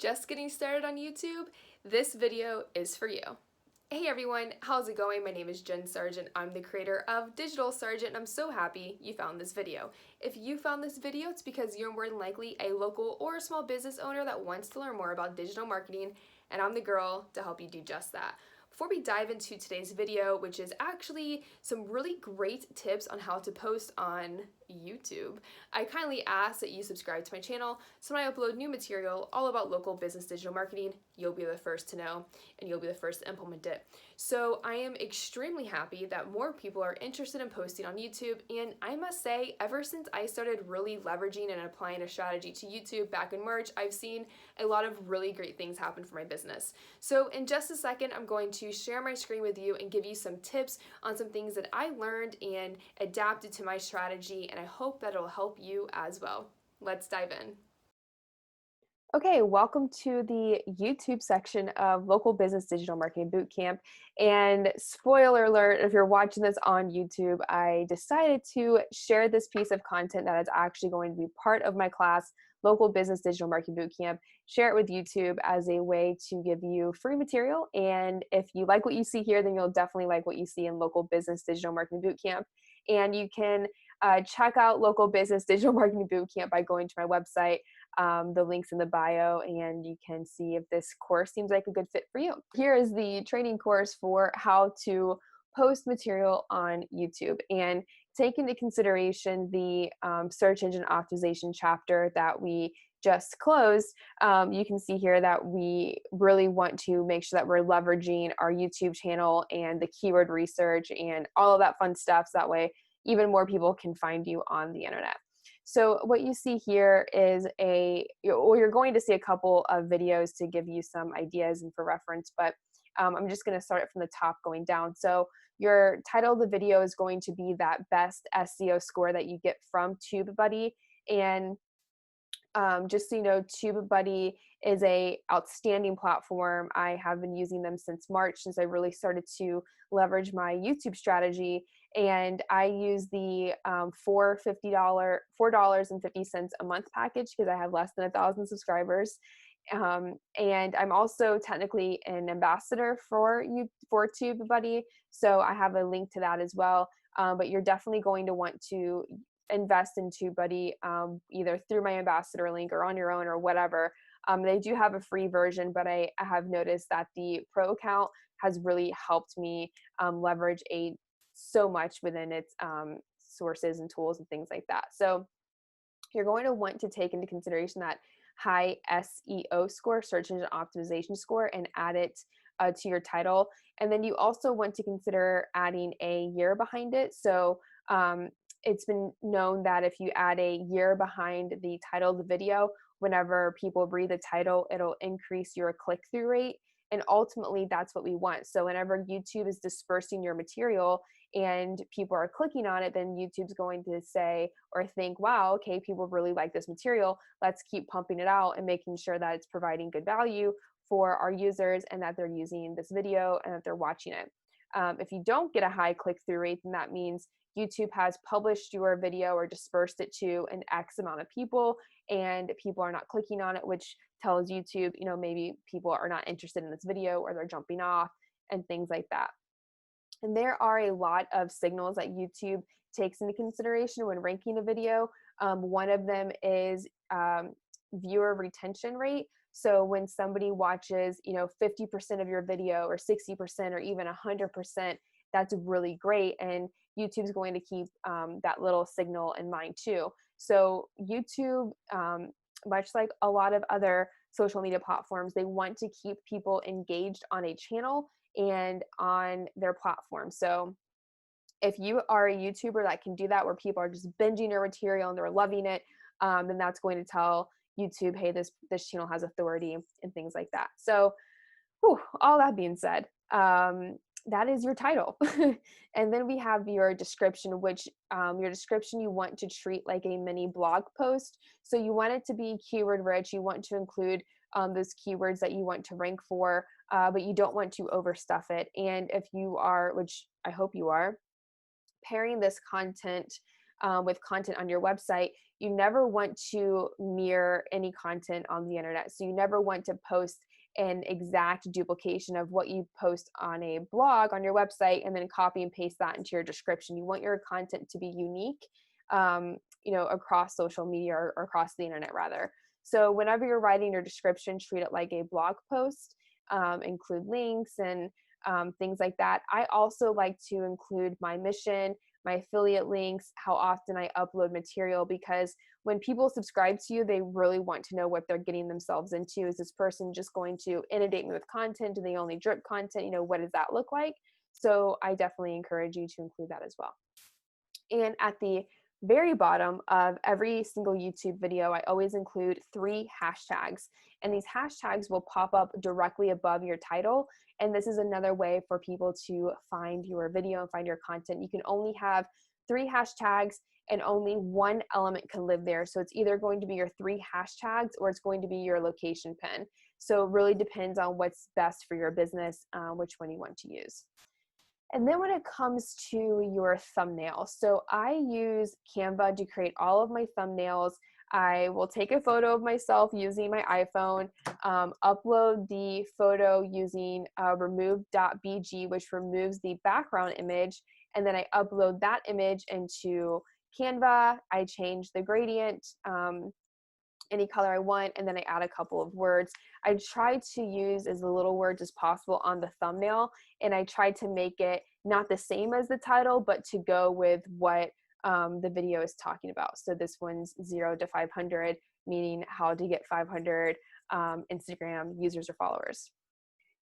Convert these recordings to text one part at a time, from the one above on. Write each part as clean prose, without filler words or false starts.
just getting started on YouTube, this video is for you. Hey everyone, how's it going? My name is Jen Sargeant. I'm the creator of Digital Sargeant, and I'm so happy you found this video. If you found this video, it's because you're more than likely a local or a small business owner that wants to learn more about digital marketing, and I'm the girl to help you do just that. Before we dive into today's video, which is actually some really great tips on how to post on YouTube, I kindly ask that you subscribe to my channel so when I upload new material all about local business digital marketing, you'll be the first to know and you'll be the first to implement it. So I am extremely happy that more people are interested in posting on YouTube, and I must say, ever since I started really leveraging and applying a strategy to YouTube back in March, I've seen a lot of really great things happen for my business. So in just a second, I'm going to share my screen with you and give you some tips on some things that I learned and adapted to my strategy, and I hope that it'll help you as well. Let's dive in. Okay, welcome to the YouTube section of Local Business Digital Marketing Bootcamp. And spoiler alert, if you're watching this on YouTube, I decided to share this piece of content that is actually going to be part of my class, Local Business Digital Marketing Bootcamp, share it with YouTube as a way to give you free material. And if you like what you see here, then you'll definitely like what you see in Local Business Digital Marketing Bootcamp. And you can check out Local Business Digital Marketing Bootcamp by going to my website. The link's in the bio, and you can see if this course seems like a good fit for you. Here is the training course for how to post material on YouTube, and take into consideration the search engine optimization chapter that we just closed. You can see here that we really want to make sure that we're leveraging our YouTube channel and the keyword research and all of that fun stuff, so that way even more people can find you on the internet. So what you see here is you're going to see a couple of videos to give you some ideas and for reference, but I'm just going to start it from the top going down. So your title of the video is going to be that best SEO score that you get from TubeBuddy. And just so you know, TubeBuddy is a outstanding platform. I have been using them since March, since I really started to leverage my YouTube strategy. And I use the $4.50 a month package because I have less than 1,000 subscribers. And I'm also technically an ambassador for TubeBuddy, so I have a link to that as well. But you're definitely going to want to invest in TubeBuddy either through my ambassador link or on your own or whatever. They do have a free version, but I have noticed that the pro account has really helped me leverage so much within its sources and tools and things like that. So you're going to want to take into consideration that high SEO score, search engine optimization score, and add it to your title. And then you also want to consider adding a year behind it. So it's been known that if you add a year behind the title of the video, whenever people read the title, it'll increase your click-through rate. And ultimately, that's what we want. So whenever YouTube is dispersing your material and people are clicking on it, then YouTube's going to say or think, wow, okay, people really like this material. Let's keep pumping it out and making sure that it's providing good value for our users and that they're using this video and that they're watching it. If you don't get a high click-through rate, then that means YouTube has published your video or dispersed it to an X amount of people, and people are not clicking on it, which tells YouTube, maybe people are not interested in this video or they're jumping off and things like that. And there are a lot of signals that YouTube takes into consideration when ranking a video. One of them is viewer retention rate. So when somebody watches, 50% of your video or 60% or even 100%, that's really great. And YouTube's going to keep that little signal in mind too. So YouTube, much like a lot of other social media platforms, they want to keep people engaged on a channel and on their platform. So if you are a YouTuber that can do that, where people are just binging your material and they're loving it, then that's going to tell YouTube, hey, this channel has authority and things like that. So all that being said, that is your title. And then we have your description, which your description you want to treat like a mini blog post. So you want it to be keyword rich. You want to include those keywords that you want to rank for, but you don't want to overstuff it. And if you are, which I hope you are, pairing this content with content on your website, you never want to mirror any content on the internet. So you never want to post an exact duplication of what you post on a blog on your website and then copy and paste that into your description. You want your content to be unique, across social media or across the internet rather. So whenever you're writing your description, treat it like a blog post, include links and things like that. I also like to include my mission, my affiliate links, how often I upload material, because when people subscribe to you, they really want to know what they're getting themselves into. Is this person just going to inundate me with content? Do they only drip content? What does that look like? So I definitely encourage you to include that as well. And at the very bottom of every single YouTube video, I always include 3 hashtags. And these hashtags will pop up directly above your title. And this is another way for people to find your video and find your content. You can only have 3 hashtags and only one element can live there. So it's either going to be your 3 hashtags or it's going to be your location pin. So it really depends on what's best for your business, which one you want to use. And then when it comes to your thumbnail, so I use Canva to create all of my thumbnails. I will take a photo of myself using my iPhone, upload the photo using Remove.BG, which removes the background image, and then I upload that image into Canva. I change the gradient, any color I want, and then I add a couple of words. I try to use as little words as possible on the thumbnail, and I try to make it not the same as the title, but to go with what the video is talking about. So this one's 0 to 500, meaning how to get 500 Instagram users or followers.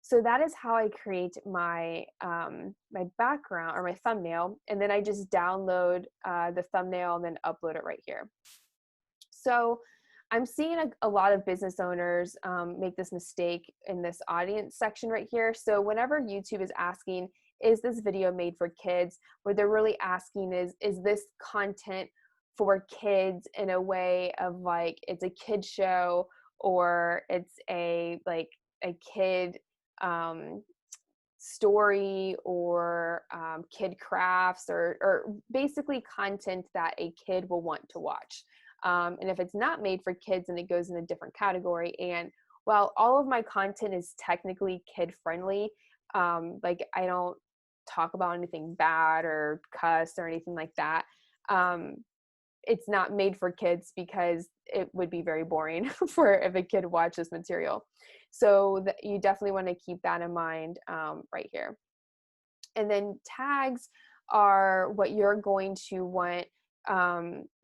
So that is how I create my my background or my thumbnail, and then I just download the thumbnail and then upload it right here. So I'm seeing a lot of business owners make this mistake in this audience section right here. So whenever YouTube is asking, is this video made for kids? What they're really asking is this content for kids in a way of like, it's a kid show or it's a kid story or kid crafts or basically content that a kid will want to watch. And if it's not made for kids, then it goes in a different category. And while all of my content is technically kid friendly, like I don't talk about anything bad or cuss or anything like that. It's not made for kids because it would be very boring for if a kid watched this material. So you definitely want to keep that in mind right here. And then tags are what you're going to want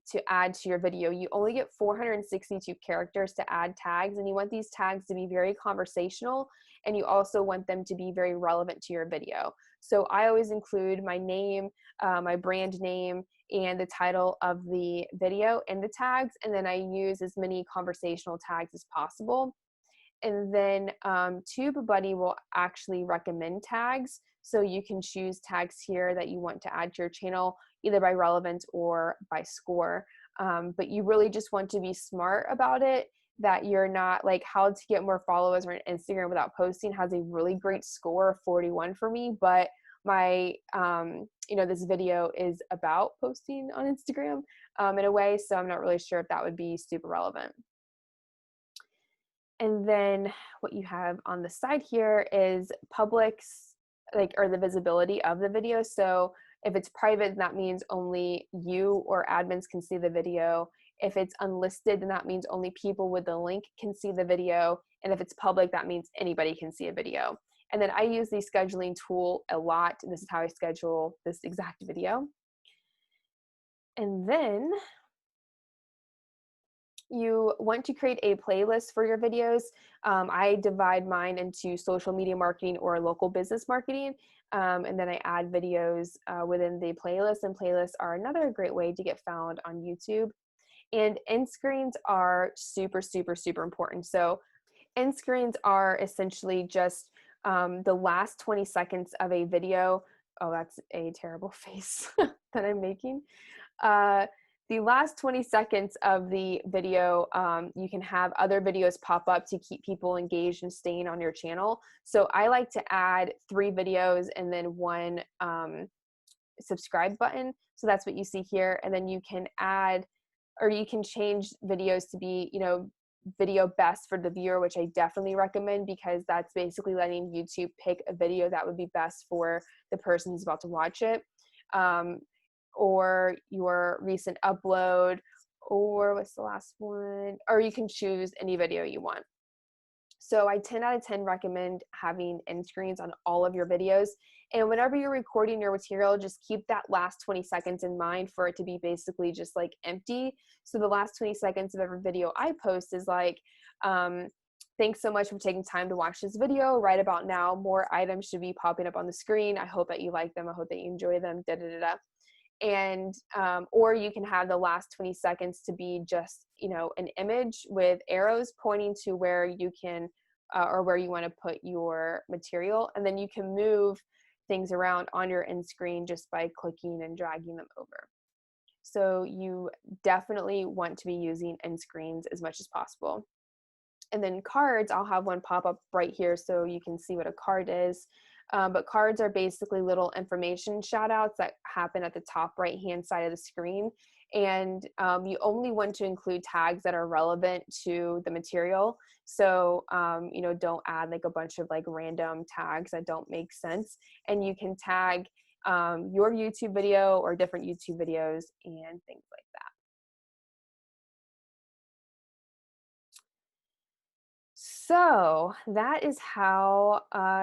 to add to your video. You only get 462 characters to add tags, and you want these tags to be very conversational, and you also want them to be very relevant to your video. So I always include my name, my brand name, and the title of the video in the tags, and then I use as many conversational tags as possible. And then TubeBuddy will actually recommend tags. So you can choose tags here that you want to add to your channel, either by relevance or by score. But you really just want to be smart about it, that you're not like how to get more followers on Instagram without posting has a really great score of 41 for me. But my, this video is about posting on Instagram in a way. So I'm not really sure if that would be super relevant. And then what you have on the side here is publics, or the visibility of the video. So if it's private, that means only you or admins can see the video. If it's unlisted, then that means only people with the link can see the video. And if it's public, that means anybody can see a video. And then I use the scheduling tool a lot. This is how I schedule this exact video. And then you want to create a playlist for your videos. I divide mine into social media marketing or local business marketing. And then I add videos within the playlist, and playlists are another great way to get found on YouTube. And end screens are super, super, super important. So end screens are essentially just the last 20 seconds of a video. Oh, that's a terrible face that I'm making. The last 20 seconds of the video, you can have other videos pop up to keep people engaged and staying on your channel. So I like to add 3 videos and then one subscribe button. So that's what you see here. And then you can add, or you can change videos to be, video best for the viewer, which I definitely recommend, because that's basically letting YouTube pick a video that would be best for the person who's about to watch it, or your recent upload, or what's the last one? Or you can choose any video you want. So I 10 out of 10 recommend having end screens on all of your videos. And whenever you're recording your material, just keep that last 20 seconds in mind for it to be basically just like empty. So the last 20 seconds of every video I post is like, thanks so much for taking time to watch this video. Right about now, more items should be popping up on the screen. I hope that you like them. I hope that you enjoy them, da da da da. And or you can have the last 20 seconds to be just an image with arrows pointing to where you can or where you want to put your material, and then you can move things around on your end screen just by clicking and dragging them over. So you definitely want to be using end screens as much as possible. And then cards, I'll have one pop up right here so you can see what a card is. But cards are basically little information shout outs that happen at the top right hand side of the screen. And you only want to include tags that are relevant to the material. So, don't add like a bunch of like random tags that don't make sense. And you can tag your YouTube video or different YouTube videos and things like that. So that is how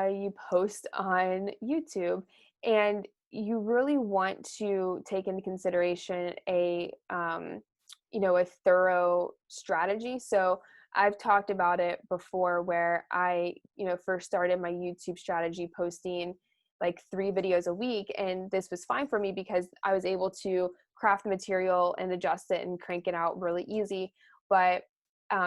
you post on YouTube, and you really want to take into consideration a a thorough strategy. So I've talked about it before, where I first started my YouTube strategy posting like 3 videos a week, and this was fine for me because I was able to craft the material and adjust it and crank it out really easy. But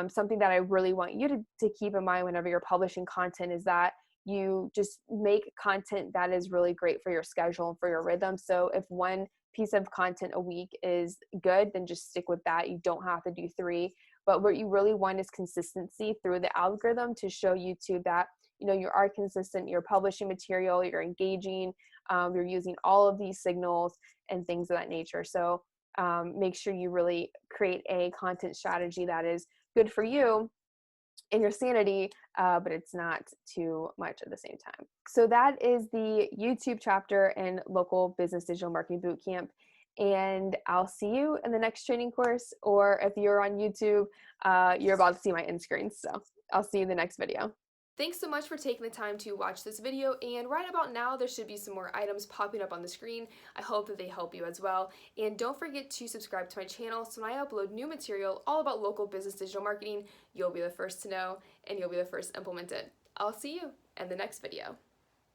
something that I really want you to keep in mind whenever you're publishing content is that you just make content that is really great for your schedule and for your rhythm. So if one piece of content a week is good, then just stick with that. You don't have to do 3. But what you really want is consistency through the algorithm to show YouTube that you are consistent, you're publishing material, you're engaging, you're using all of these signals and things of that nature. So make sure you really create a content strategy that is good for you and your sanity, but it's not too much at the same time. So that is the YouTube chapter in Local Business Digital Marketing Bootcamp. And I'll see you in the next training course, or if you're on YouTube, you're about to see my end screen. So I'll see you in the next video. Thanks so much for taking the time to watch this video, and right about now there should be some more items popping up on the screen. I hope that they help you as well, and don't forget to subscribe to my channel so when I upload new material all about local business digital marketing, you'll be the first to know and you'll be the first to implement it. I'll see you in the next video.